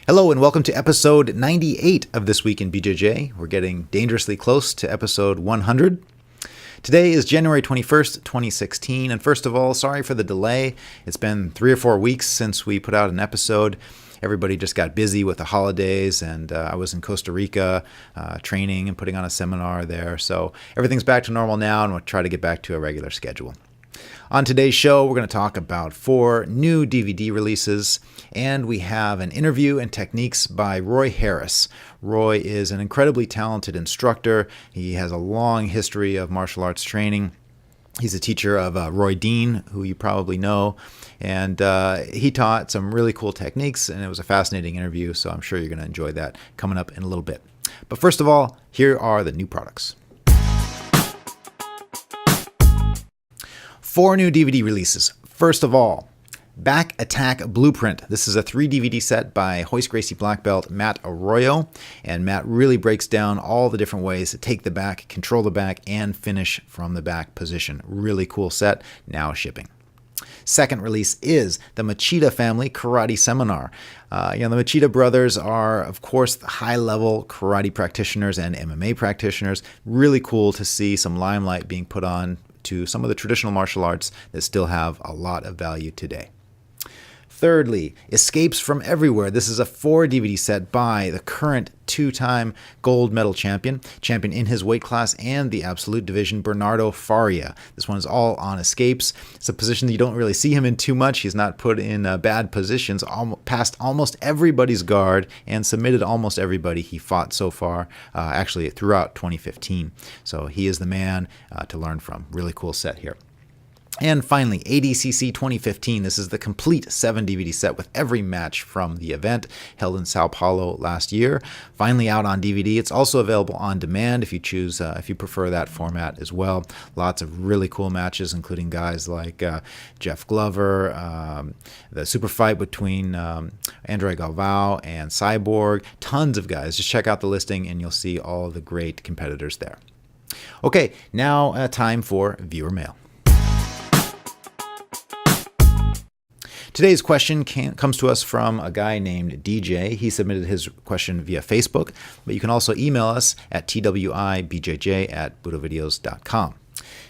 Hello and welcome to episode 98 of This Week in BJJ. We're getting dangerously close to episode 100. Today is January 21st, 2016, and first of all, sorry for the delay. It's been 3 or 4 weeks since we put out an episode. Everybody just got busy with the holidays, and I was in Costa Rica training and putting on a seminar there. So everything's back to normal now, and we'll try to get back to a regular schedule. On today's show, we're going to talk about 4 new DVD releases, and we have an interview and techniques by Roy Harris. Roy is an incredibly talented instructor. He has a long history of martial arts training. He's a teacher of Roy Dean, who you probably know, and he taught some really cool techniques, and it was a fascinating interview, so I'm sure you're going to enjoy that coming up in a little bit. But first of all, here are the new products. 4 new DVD releases. First of all, Back Attack Blueprint. This is a 3 DVD set by Hoist Gracie black belt Matt Arroyo, and Matt really breaks down all the different ways to take the back, control the back, and finish from the back position. Really cool set, now shipping. Second release is the Machado family karate seminar. The Machado brothers are, of course, high-level karate practitioners and MMA practitioners. Really cool to see some limelight being put on to some of the traditional martial arts that still have a lot of value today. Thirdly, Escapes from Everywhere. This is a 4 DVD set by the current 2-time gold medal champion in his weight class and the absolute division, Bernardo Faria. This one is all on escapes. It's a position that you don't really see him in too much. He's not put in bad positions, passed almost everybody's guard, and submitted almost everybody he fought so far, actually throughout 2015. So he is the man to learn from. Really cool set here. And finally, ADCC 2015. This is the complete 7 DVD set with every match from the event held in Sao Paulo last year. Finally out on DVD. It's also available on demand if you choose, if you prefer that format as well. Lots of really cool matches, including guys like Jeff Glover, the super fight between Andre Galvao and Cyborg. Tons of guys. Just check out the listing and you'll see all the great competitors there. Okay, now time for viewer mail. Today's question comes to us from a guy named DJ. He submitted his question via Facebook, but you can also email us at twibjj@budovideos.com.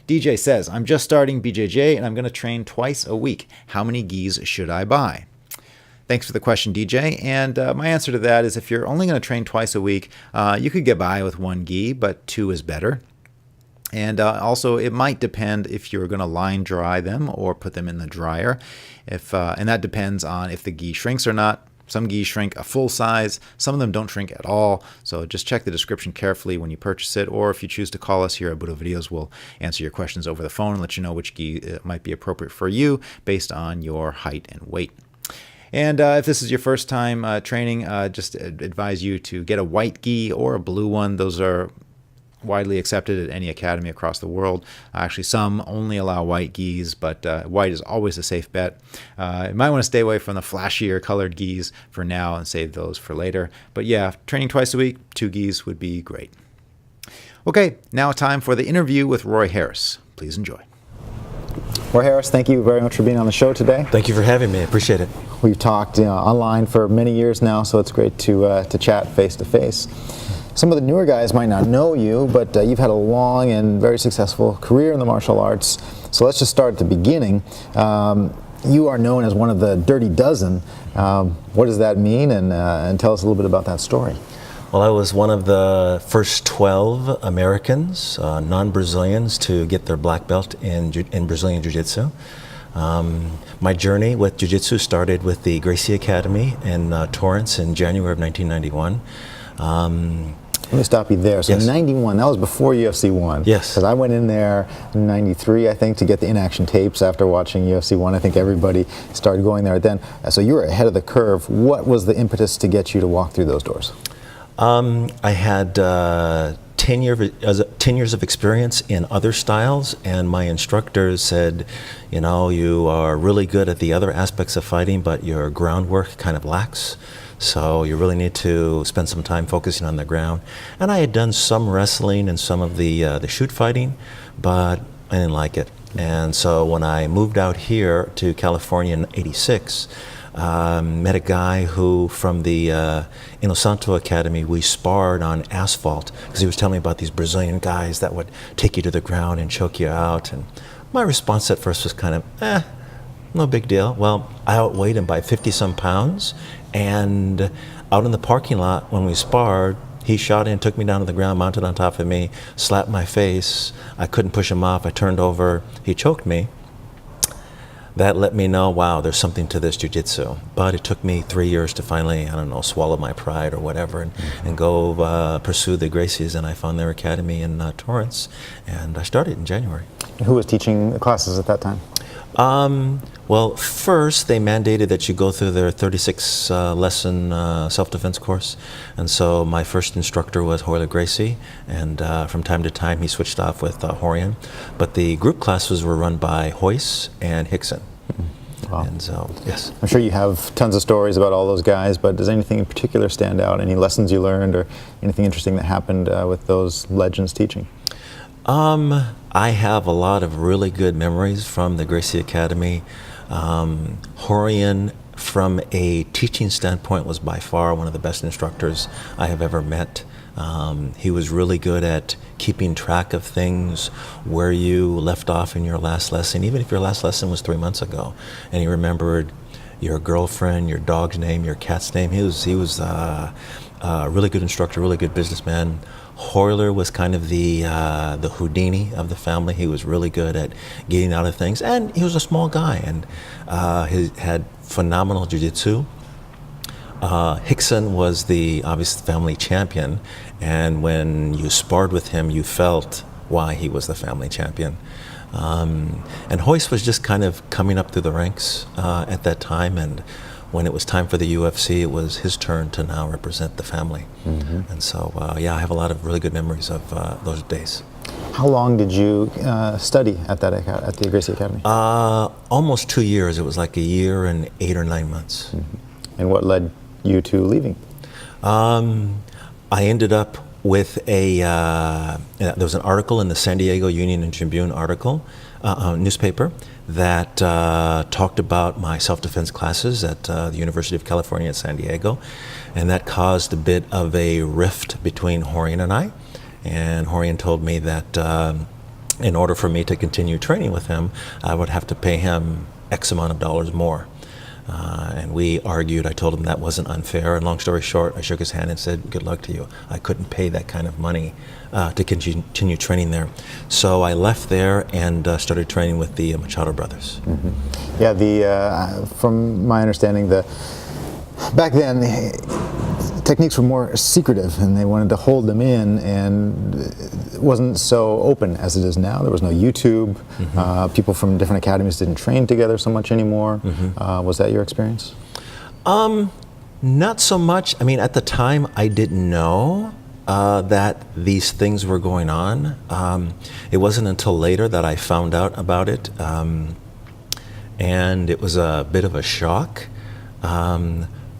DJ says, I'm just starting BJJ and I'm going to train twice a week. How many gis should I buy? Thanks for the question, DJ. And my answer to that is if you're only going to train twice a week, you could get by with 1 gi, but 2 is better. And also, it might depend if you're going to line dry them or put them in the dryer. And that depends on if the gi shrinks or not. Some gis shrink a full size. Some of them don't shrink at all. So just check the description carefully when you purchase it. Or if you choose to call us here at Budo Videos, we'll answer your questions over the phone and let you know which gi might be appropriate for you based on your height and weight. And if this is your first time training, just advise you to get a white gi or a blue one. Those are widely accepted at any academy across the world. Actually, some only allow white gis, but white is always a safe bet. You might want to stay away from the flashier colored gis for now and save those for later. But yeah, training twice a week, 2 gis would be great. Okay, now time for the interview with Roy Harris. Please enjoy. Roy Harris, thank you very much for being on the show today. Thank you for having me. I appreciate it. We've talked online for many years now, so it's great to chat face to face. Some of the newer guys might not know you, but you've had a long and very successful career in the martial arts. So let's just start at the beginning. You are known as one of the Dirty Dozen. What does that mean? And tell us a little bit about that story. Well, I was one of the first 12 Americans, non-Brazilians, to get their black belt in Brazilian Jiu-Jitsu. My journey with Jiu-Jitsu started with the Gracie Academy in Torrance in January of 1991. Let me stop you there. So yes. 91, that was before UFC 1. Yes. Because I went in there in 93, I think, to get the in-action tapes after watching UFC 1. I think everybody started going there then. So you were ahead of the curve. What was the impetus to get you to walk through those doors? I had 10 years of experience in other styles, and my instructors said, you know, you are really good at the other aspects of fighting, but your groundwork kind of lacks. So you really need to spend some time focusing on the ground. And I had done some wrestling and some of the shoot fighting, but I didn't like it. And so when I moved out here to California in '86, Met a guy who, from the Inosanto Academy, we sparred on asphalt, because he was telling me about these Brazilian guys that would take you to the ground and choke you out. And my response at first was kind of, no big deal. Well, I outweighed him by 50-some pounds, and out in the parking lot when we sparred, he shot in, took me down to the ground, mounted on top of me, slapped my face. I couldn't push him off. I turned over. He choked me. That let me know, wow, there's something to this jiu-jitsu. But it took me 3 years to finally, swallow my pride or whatever and go pursue the Gracies. And I found their academy in Torrance, and I started in January. Who was teaching the classes at that time? Well, first they mandated that you go through their 36 lesson self-defense course, and so my first instructor was Gracie, and from time to time he switched off with Horian, but the group classes were run by Hoyce and Hickson. Wow. And so, yes. I'm sure you have tons of stories about all those guys, but does anything in particular stand out? Any lessons you learned or anything interesting that happened with those legends teaching? I have a lot of really good memories from the Gracie Academy. Horian, from a teaching standpoint, was by far one of the best instructors I have ever met. He was really good at keeping track of things, where you left off in your last lesson, even if your last lesson was 3 months ago, and he remembered your girlfriend, your dog's name, your cat's name. He was a really good instructor, really good businessman. Hoyler was kind of the Houdini of the family. He was really good at getting out of things, and he was a small guy, and he had phenomenal jiu-jitsu. Hickson was the obvious family champion, and when you sparred with him, you felt why he was the family champion. And Hoyce was just kind of coming up through the ranks at that time, and when it was time for the UFC, it was his turn to now represent the family. Mm-hmm. And so, I have a lot of really good memories of those days. How long did you study at the Gracie Academy? Almost 2 years. It was like a year and 8 or 9 months. Mm-hmm. And what led you to leaving? I ended up with there was an article in the San Diego Union and Tribune newspaper that talked about my self-defense classes at the University of California at San Diego, and that caused a bit of a rift between Horian and I. And Horian told me that in order for me to continue training with him, I would have to pay him X amount of dollars more. And we argued. I told him that wasn't unfair, and long story short, I shook his hand and said, good luck to you. I couldn't pay that kind of money to continue training there. So I left there and started training with the Machado brothers. Mm-hmm. Yeah, from my understanding, back then, the techniques were more secretive, and they wanted to hold them in, and it wasn't so open as it is now. There was no YouTube. Mm-hmm. People from different academies didn't train together so much anymore. Mm-hmm. Was that your experience? Not so much. I mean, at the time, I didn't know that these things were going on. It wasn't until later that I found out about it, and it was a bit of a shock.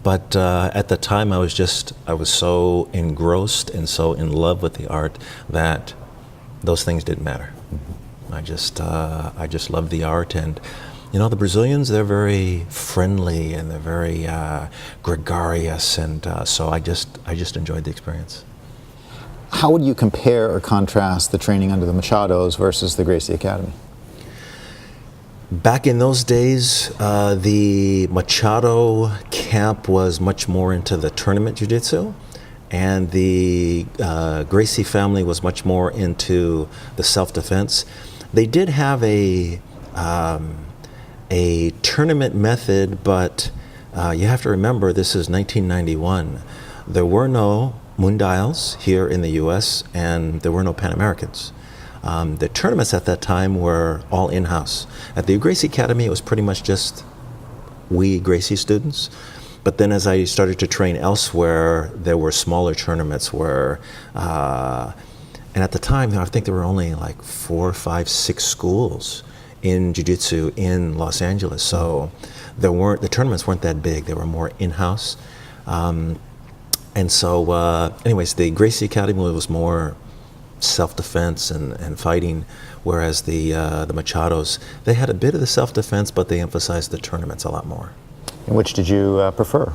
But at the time, I was so engrossed and so in love with the art that those things didn't matter. Mm-hmm. I just loved the art, and the Brazilians, they're very friendly and they're very gregarious, and so I just enjoyed the experience. How would you compare or contrast the training under the Machados versus the Gracie Academy? Back in those days, the Machado camp was much more into the tournament jiu-jitsu, and the Gracie family was much more into the self-defense. They did have a tournament method, but you have to remember this is 1991. There were no Mundials here in the U.S., and there were no Pan Americans. The tournaments at that time were all in-house. At the Gracie Academy, it was pretty much just we Gracie students. But then as I started to train elsewhere, there were smaller tournaments where, and at the time, I think there were only like 4, 5, 6 schools in jiu-jitsu in Los Angeles. So the tournaments weren't that big. They were more in-house. And so, anyways, the Gracie Academy was more self-defense and fighting, whereas the Machados, they had a bit of the self-defense, but they emphasized the tournaments a lot more. And which did you prefer?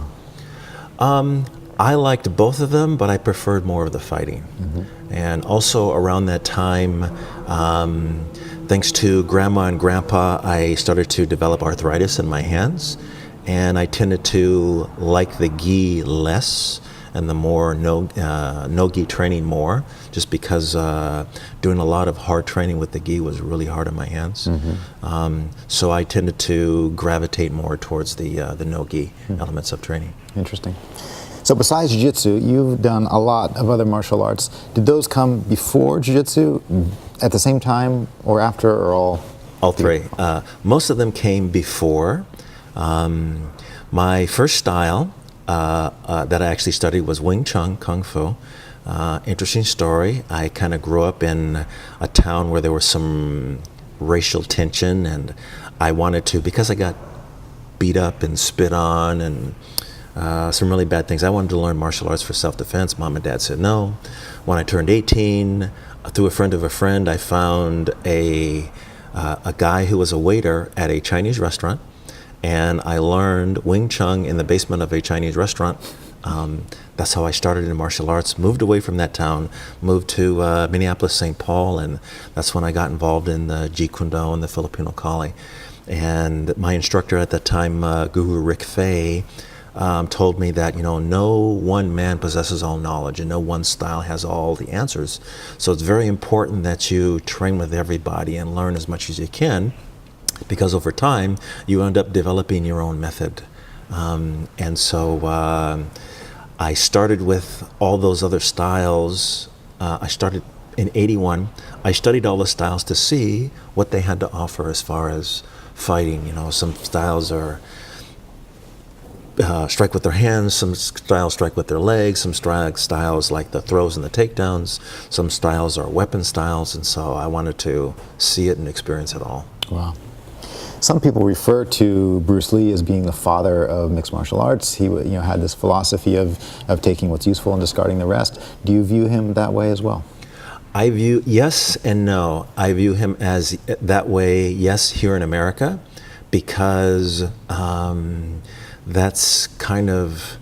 I liked both of them, but I preferred more of the fighting. And also around that time, thanks to Grandma and Grandpa, I started to develop arthritis in my hands, and I tended to like the gi less and the more no gi training more, just because doing a lot of hard training with the gi was really hard on my hands. So I tended to gravitate more towards the no gi elements of training. Interesting. So besides jiu-jitsu, you've done a lot of other martial arts. Did those come before jiu-jitsu, at the same time, or after, or all? All three. Most of them came before. My first style that I actually studied was Wing Chun, Kung Fu. Interesting story. I kind of grew up in a town where there was some racial tension, and I wanted to, because I got beat up and spit on and some really bad things. I wanted to learn martial arts for self-defense. Mom and Dad said no. When I turned 18, through a friend of a friend, I found a guy who was a waiter at a Chinese restaurant, and I learned Wing Chun in the basement of a Chinese restaurant. That's how I started in martial arts. Moved away from that town, moved to Minneapolis, St. Paul, and that's when I got involved in the Jeet Kune Do and the Filipino Kali. And my instructor at that time, Guru Rick Fay, told me that, no one man possesses all knowledge and no one style has all the answers. So it's very important that you train with everybody and learn as much as you can, because over time you end up developing your own method. And so I started with all those other styles. I started in 81. I studied all the styles to see what they had to offer as far as fighting. Some styles are strike with their hands, some styles strike with their legs, some styles like the throws and the takedowns, some styles are weapon styles, and so I wanted to see it and experience it all. Wow. Some people refer to Bruce Lee as being the father of mixed martial arts. He had this philosophy of taking what's useful and discarding the rest. Do you view him that way as well? I view, yes and no. I view him as that way, yes, here in America, because that's kind of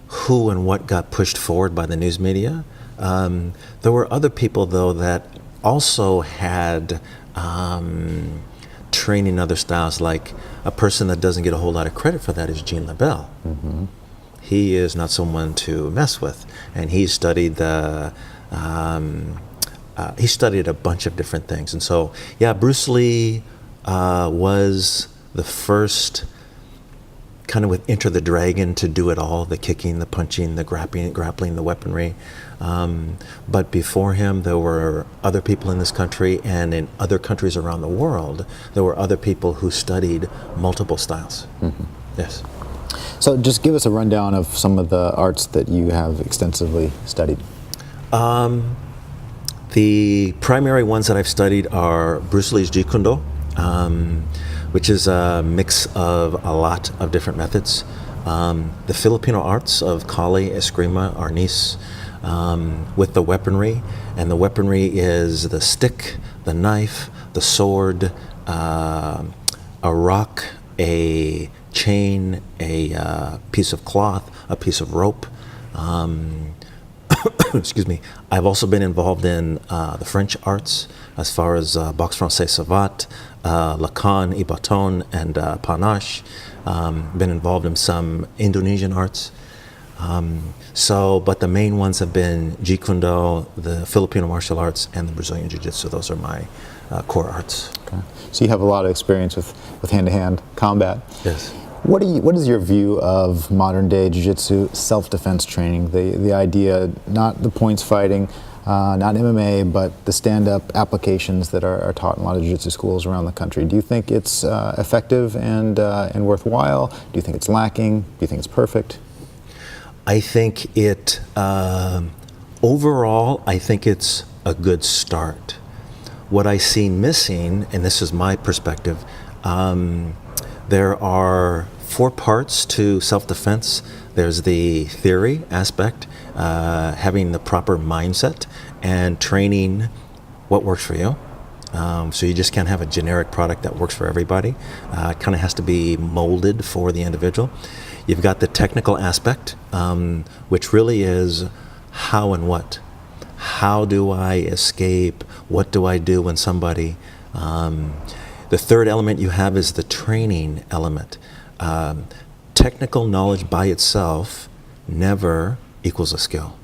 who and what got pushed forward by the news media. There were other people, though, that also had training other styles. Like a person that doesn't get a whole lot of credit for that is Jean LaBelle. He is not someone to mess with, and he studied he studied a bunch of different things. And so, yeah, Bruce Lee was the first, kind of with Enter the Dragon, to do it all: the kicking, the punching, the grappling, the weaponry. But before him, there were other people in this country, and in other countries around the world, there were other people who studied multiple styles. Yes. So just give us a rundown of some of the arts that you have extensively studied. The primary ones that I've studied are Bruce Lee's Jeet Kune Do, which is a mix of a lot of different methods. The Filipino arts of Kali, Eskrima, Arnis, with the weaponry. And the weaponry is the stick, the knife, the sword, a rock, a chain, a piece of cloth, a piece of rope. Excuse me. I've also been involved in the French arts, as far as boxe française savate, lakan, ibaton, and panache. Been involved in some Indonesian arts. But the main ones have been Jeet Kune Do, the Filipino martial arts, and the Brazilian Jiu-Jitsu. Those are my core arts. Okay. So you have a lot of experience with hand-to-hand combat. Yes. What is your view of modern day jiu-jitsu self-defense training? The idea, not the points fighting, not MMA, but the stand-up applications that are taught in a lot of jiu-jitsu schools around the country. Do you think it's effective and worthwhile? Do you think it's lacking? Do you think it's perfect? I think it, overall, I think it's a good start. What I see missing, and this is my perspective, there are 4 parts to self-defense. There's the theory aspect, having the proper mindset and training what works for you. So you just can't have a generic product that works for everybody. It kind of has to be molded for the individual. You've got the technical aspect, which really is how and what. How do I escape? What do I do when somebody... the third element you have is the training element. Technical knowledge by itself never equals a skill.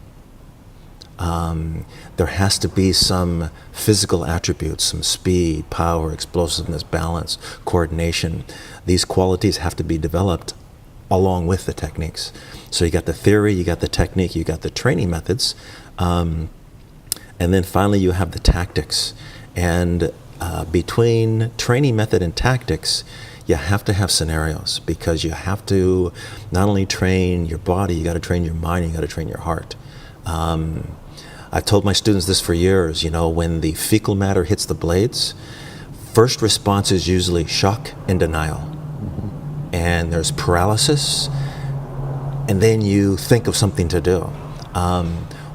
There has to be some physical attributes, some speed, power, explosiveness, balance, coordination. These qualities have to be developed along with the techniques. So you got the theory, you got the technique, you got the training methods, and then finally you have the tactics. And between training method and tactics, you have to have scenarios, because you have to not only train your body, you got to train your mind, you got to train your heart. I've told my students this for years, when the fecal matter hits the blades, first response is usually shock and denial. And there's paralysis, and then you think of something to do.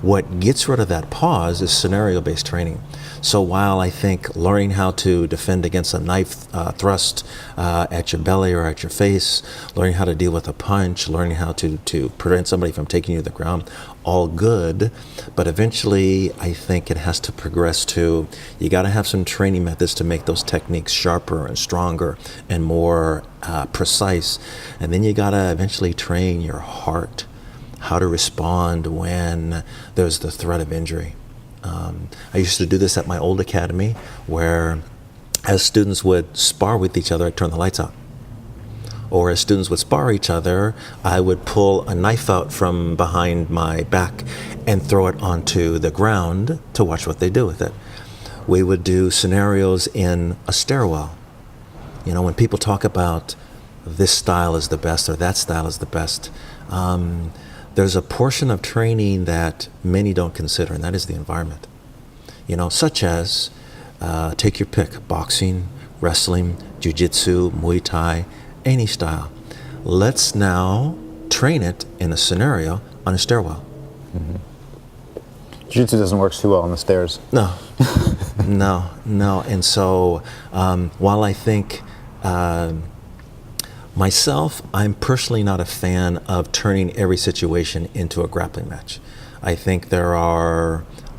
What gets rid of that pause is scenario-based training. So while I think learning how to defend against a knife thrust at your belly or at your face, learning how to deal with a punch, learning how to prevent somebody from taking you to the ground, all good, but eventually I think it has to progress to, you got to have some training methods to make those techniques sharper and stronger and more precise. And then you got to eventually train your heart, how to respond when there's the threat of injury. I used to do this at my old academy, where as students would spar with each other, I'd turn the lights out. Or as students would spar each other, I would pull a knife out from behind my back and throw it onto the ground to watch what they do with it. We would do scenarios in a stairwell. When people talk about this style is the best or that style is the best, there's a portion of training that many don't consider, and that is the environment. Such as, take your pick, boxing, wrestling, jiu-jitsu, Muay Thai, any style. Let's now train it in a scenario on a stairwell. Mm-hmm. Jiu-jitsu doesn't work too well on the stairs. No, no. And so while I think myself, I'm personally not a fan of turning every situation into a grappling match. I think there's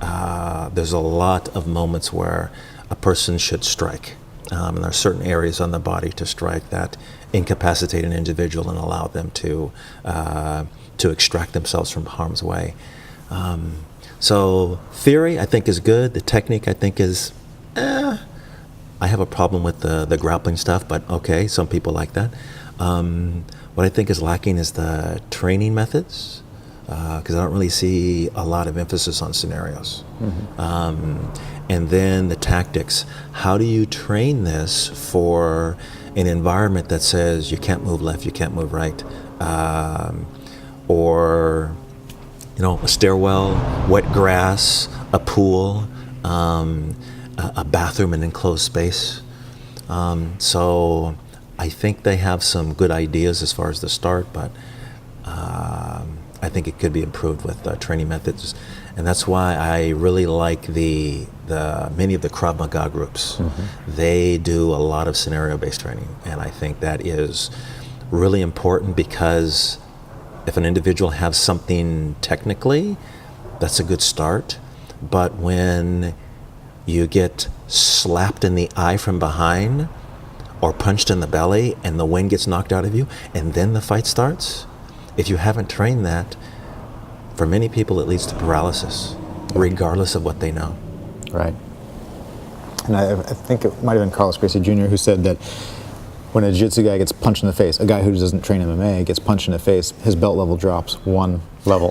a lot of moments where a person should strike. And there are certain areas on the body to strike that incapacitate an individual and allow them to extract themselves from harm's way. So theory, I think, is good. The technique, I think, is, I have a problem with the grappling stuff, but okay, some people like that. What I think is lacking is the training methods, because I don't really see a lot of emphasis on scenarios. Mm-hmm. And then the tactics. How do you train this for an environment that says you can't move left, you can't move right, or a stairwell, wet grass, a pool, a bathroom, an enclosed space. So I think they have some good ideas as far as the start, but I think it could be improved with training methods, and that's why I really like the many of the Krav Maga groups. Mm-hmm. They do a lot of scenario-based training, and I think that is really important, because if an individual has something technically, that's a good start. But when you get slapped in the eye from behind or punched in the belly and the wind gets knocked out of you and then the fight starts, if you haven't trained that, for many people it leads to paralysis, regardless of what they know. Right. And I think it might have been Carlos Gracie Jr. who said that when a jiu-jitsu guy gets punched in the face, a guy who doesn't train MMA gets punched in the face, his belt level drops 1 level.